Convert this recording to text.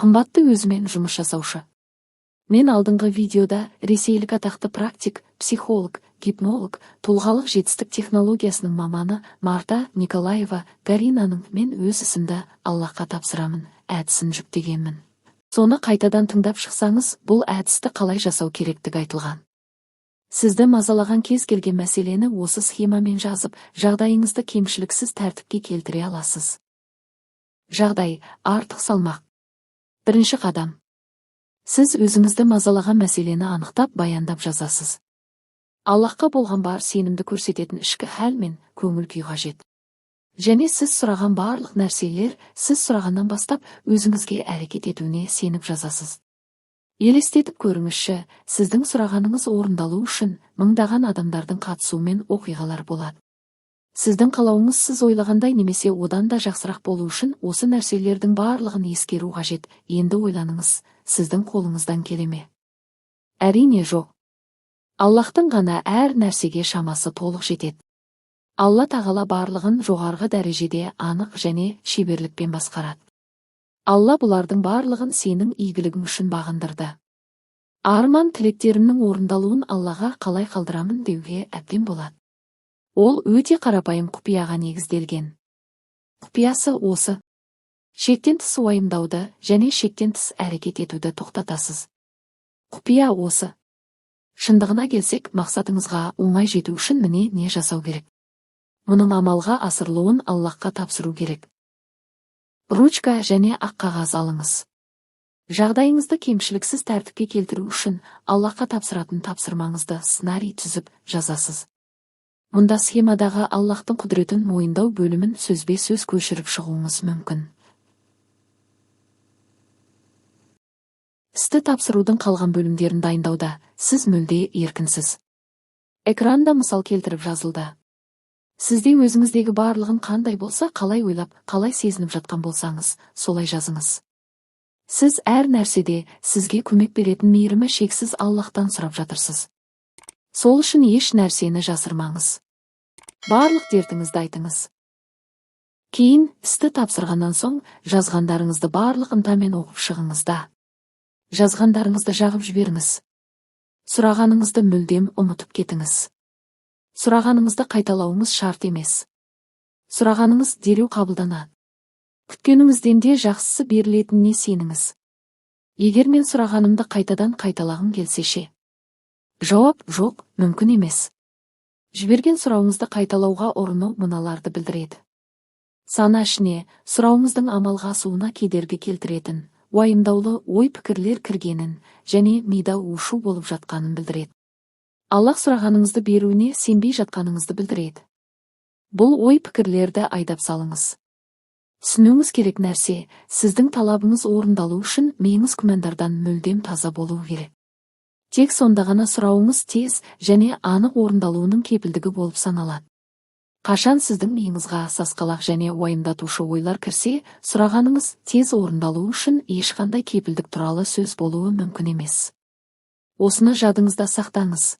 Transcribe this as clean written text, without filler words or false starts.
Қымбатты өзімен жұмыс жасаушы. Мен алдыңғы видеода ресейлік атақты практик, психолог, гипнолог, тұлғалық жетістік технологиясының маманы Марта Николаева Гаринаның мен өз ісімді Аллахқа тапсырамын әдісін жүктегенмін. Соны қайтадан тыңдап шықсаңыз, бұл әдісті қалай жасау керектігі айтылған. Сізді мазалаған кез келген мәселені осы схемамен жазып, жағдайыңызды кемшіліксіз тәртіпке келтіре аласыз. Жағдай, артық салмақ. Бірінші қадам. Сіз өзіңізді мазалаған мәселені анықтап, баяндап жазасыз. Аллахқа болған бар сенімді көрсететін ішкі хәл мен көңіл күй қажет. Және сіз сұраған барлық нәрселер, сіз сұрағаннан бастап өзіңізге әрекет етуіне сеніп жазасыз. Елестетіп көріңізші, сіздің сұрағаныңыз орындалу үшін мыңдаған адамдардың қатысуымен оқиғалар болады. Сіздің қалауыңыз сіз ойлағандай немесе одан да жақсырақ болу үшін осы нәрселердің барлығын ескеру қажет. Енді ойланыңыз, сіздің қолыңыздан келе ме? Әрине жоқ. Аллахтың ғана әр нәрсеге шамасы толық жетеді. Алла тағала барлығын жоғарғы дәрежеде анық және шеберлікпен басқарады. Алла бұлардың барлығын сенің игілігің үшін бағындырды. Арман тілектерімнің орындалуын Аллаға қалай қалдырамын деуге әбден болады. Ол өте қарапайым құпияға негізделген. Құпиясы осы. Шектен тыс уайымдауды және шектен тыс әрекет етуді тоқтатасыз. Құпия осы. Шындығына келсек, мақсатыңызға оңай жету үшін не жасау керек? Мұның амалға асырылуын Аллахқа тапсыру керек. Ручка және ақ қағаз алыңыз. Жағдайыңызды кемшіліксіз тәртіпке келтіру үшін Аллахқа тапсыратын тапсырмаңызды сценарий түзіп жазасыз. Мұнда схемадағы Аллахтың құдіретін мойындау бөлімін сөзбе-сөз көшіріп шығуыңыз мүмкін. Істі тапсырудың қалған бөлімдерін дайындауда сіз мүлде еркінсіз. Экранда мысал келтіріп жазылды. Сізде өзіңіздегі барлығын қандай болса, қалай ойлап, қалай сезініп жатқан болсаңыз, солай жазыңыз. Сіз әр нәрседе сізге көмек беретін мейірімі шексіз Аллахтан сұрап жатырсыз. Сол үшін еш нәрсені жасырмаңыз. Барлық дертіңізді айтыңыз. Кейін, істі тапсырғаннан соң, жазғандарыңызды барлық ынтамен оқып шығыңызда. Жазғандарыңызды жағып жіберіңіз. Сұрағаныңызды мүлдем ұмытып кетіңіз. Сұрағаныңызды қайталауыңыз шарт емес. Сұрағаныңыз дереу қабылданады. Күткеніңізден де жақсысы берілетініне сеніңіз. Егер мен сұрағанымды қайтадан қайталағым келсе ше? Жауап жоқ, мүмкін емес. Жіберген сұрауыңызды қайталауға ұрыну мыналарды білдіреді. Сана ішіне сұрауыңыздың амалға асуына кедергі келтіретін, уайымдаулы ой-пікірлер кіргенін және мида ушу болып жатқанын білдіреді. Аллах сұрағаныңызды беруіне сенбей жатқаныңызды білдіреді. Бұл ой-пікірлерді айдап салыңыз. Түсінуіңіз керек нәрсе, сіздің талабыңыз орындалу үшін миыңыз күмәндардан мүлдем таза болу керек. Тек сонда ғана сұрауыңыз тез және анық орындалуының кепілдігі болып саналады. Қашан сіздің миыңызға сасқалақ және уайымдатушы ойлар кірсе, сұрағаныңыз тез орындалу үшін ешқандай кепілдік туралы сөз болуы мүмкін емес. Осыны жадыңызда сақтаңыз.